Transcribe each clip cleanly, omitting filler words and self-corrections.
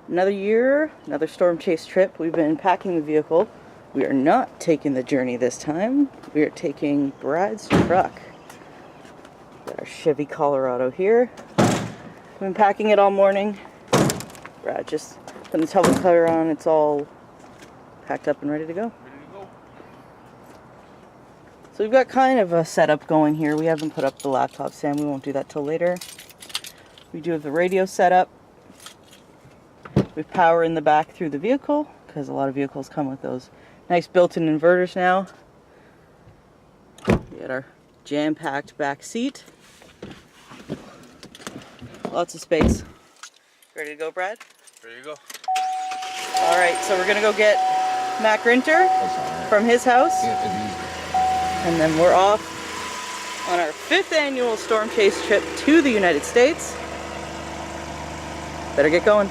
Another year, another storm chase trip. We've been packing the vehicle. We are not taking the journey this time. We are taking Brad's truck. Got our Chevy Colorado here. We've been packing it all morning. Brad just putting the towel cover on. It's all packed up and ready to go. So we've got kind of a setup going here. We haven't put up the laptop stand. We won't do that till later. We do have the radio set up. We have power in the back through the vehicle, because a lot of vehicles come with those nice built-in inverters now. We got our jam-packed back seat. Lots of space. Ready to go, Brad? Ready to go. Alright, so we're going to go get Mac Rinter from his house. And then we're off on our 5th annual storm chase trip to the United States. Better get going.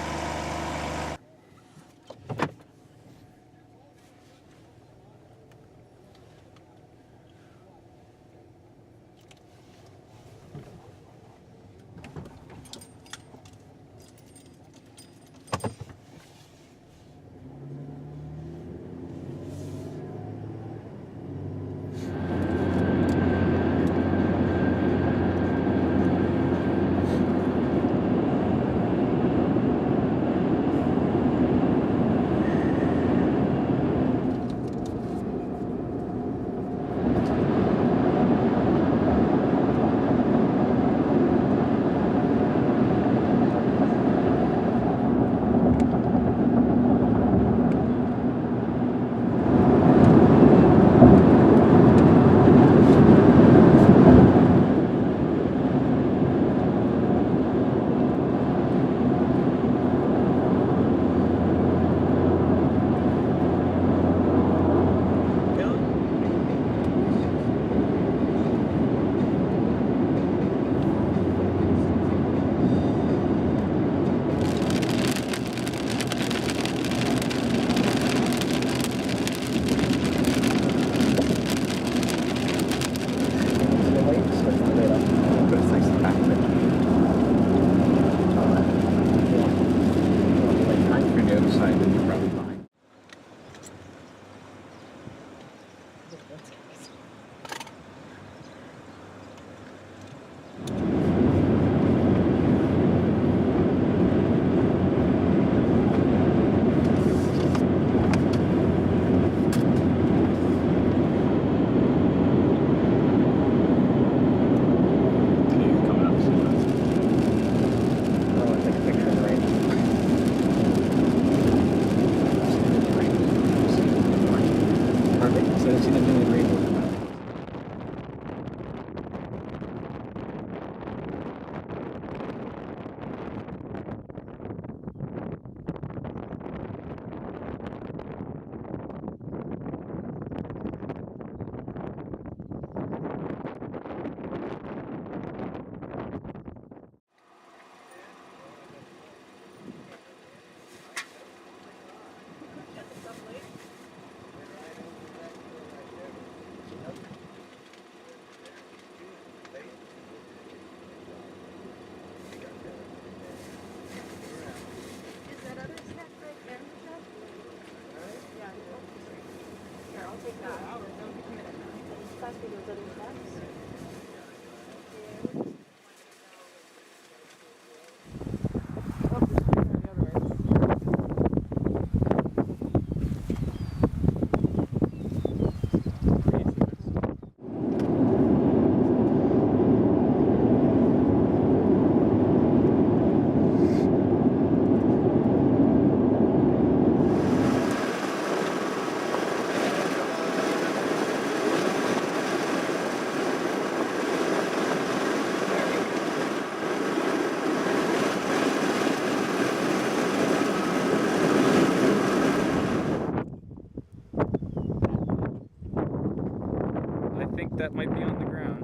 That might be on the ground.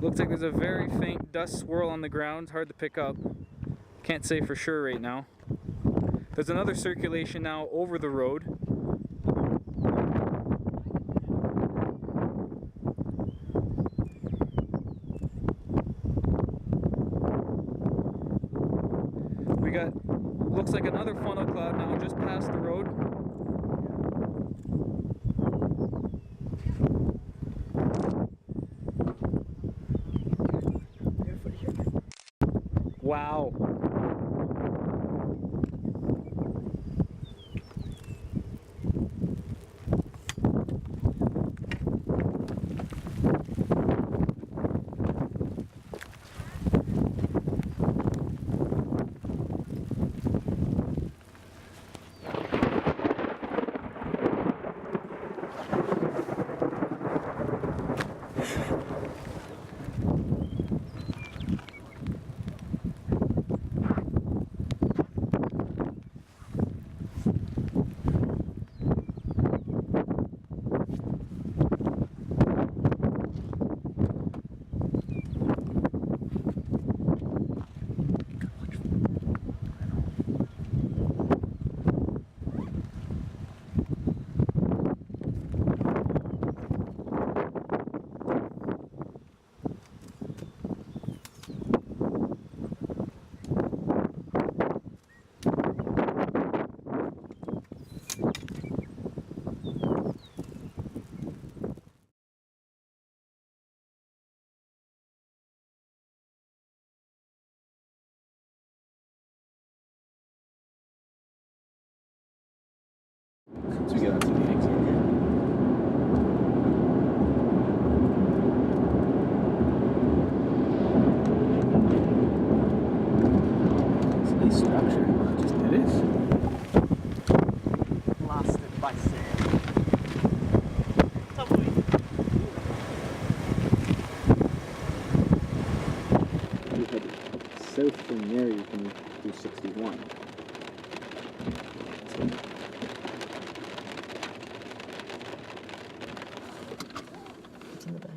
Looks like there's a very faint dust swirl on the ground, hard to pick up. Can't say for sure right now. There's another circulation now over the road. We got, looks like another funnel cloud now just past the road. Wow. So we get on to the exit. It's a nice structure. Just it is. Blasted by sand. Tumbleweed. You head south from there, you can do 61. It's in the bag.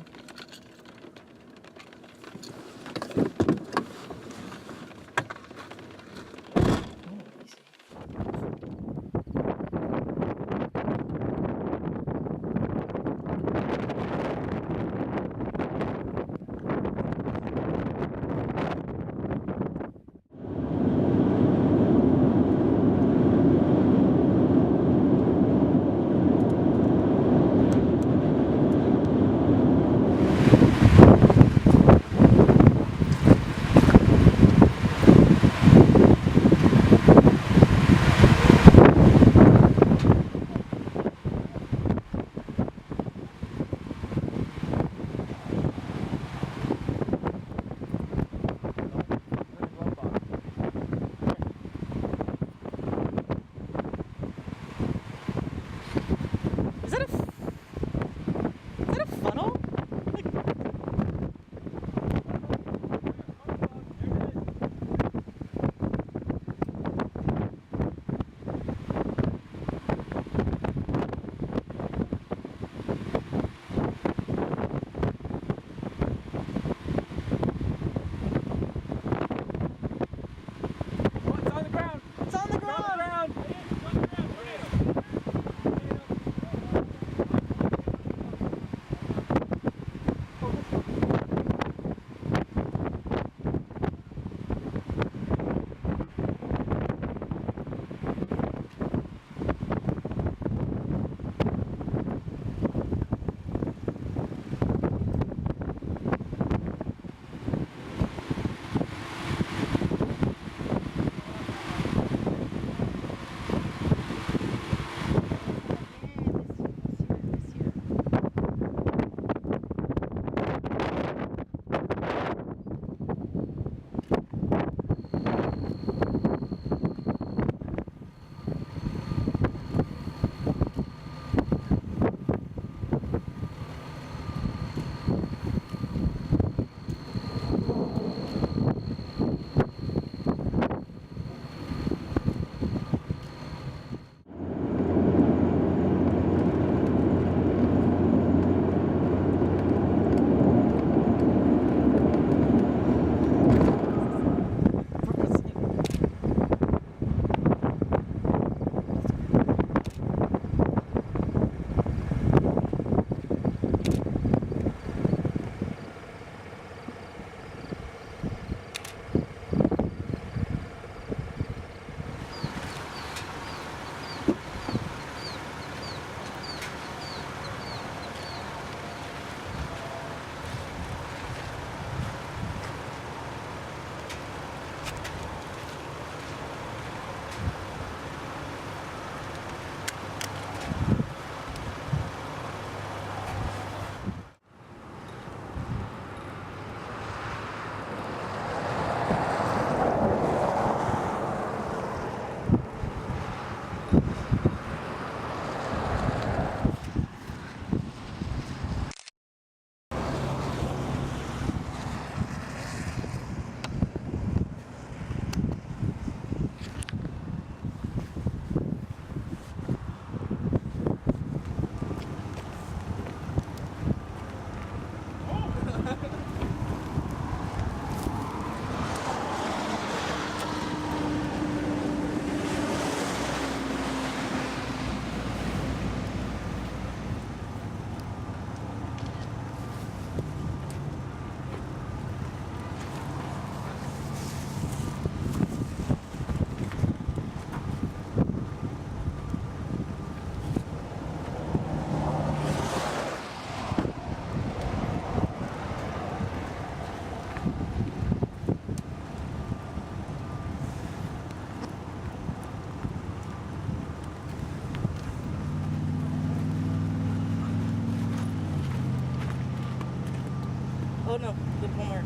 no, one more.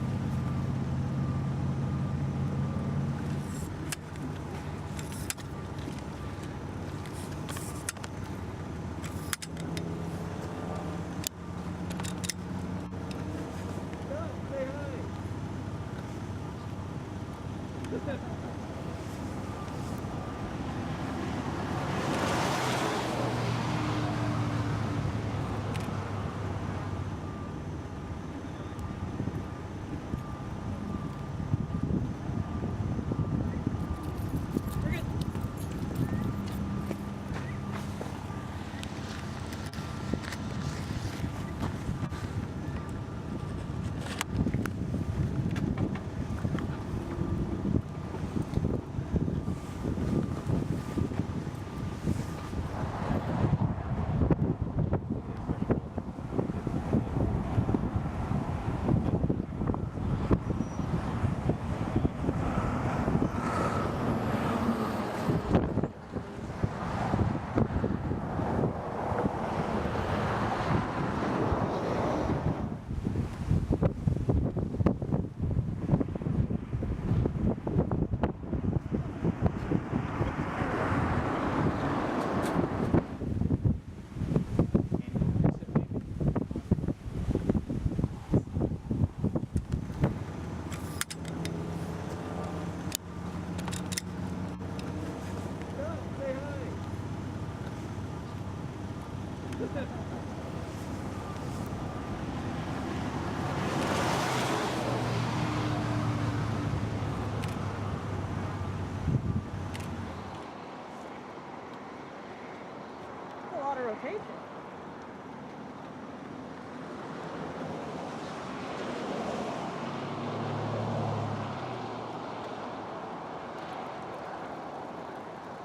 A lot of rotation.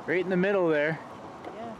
Right in the middle there. Yeah.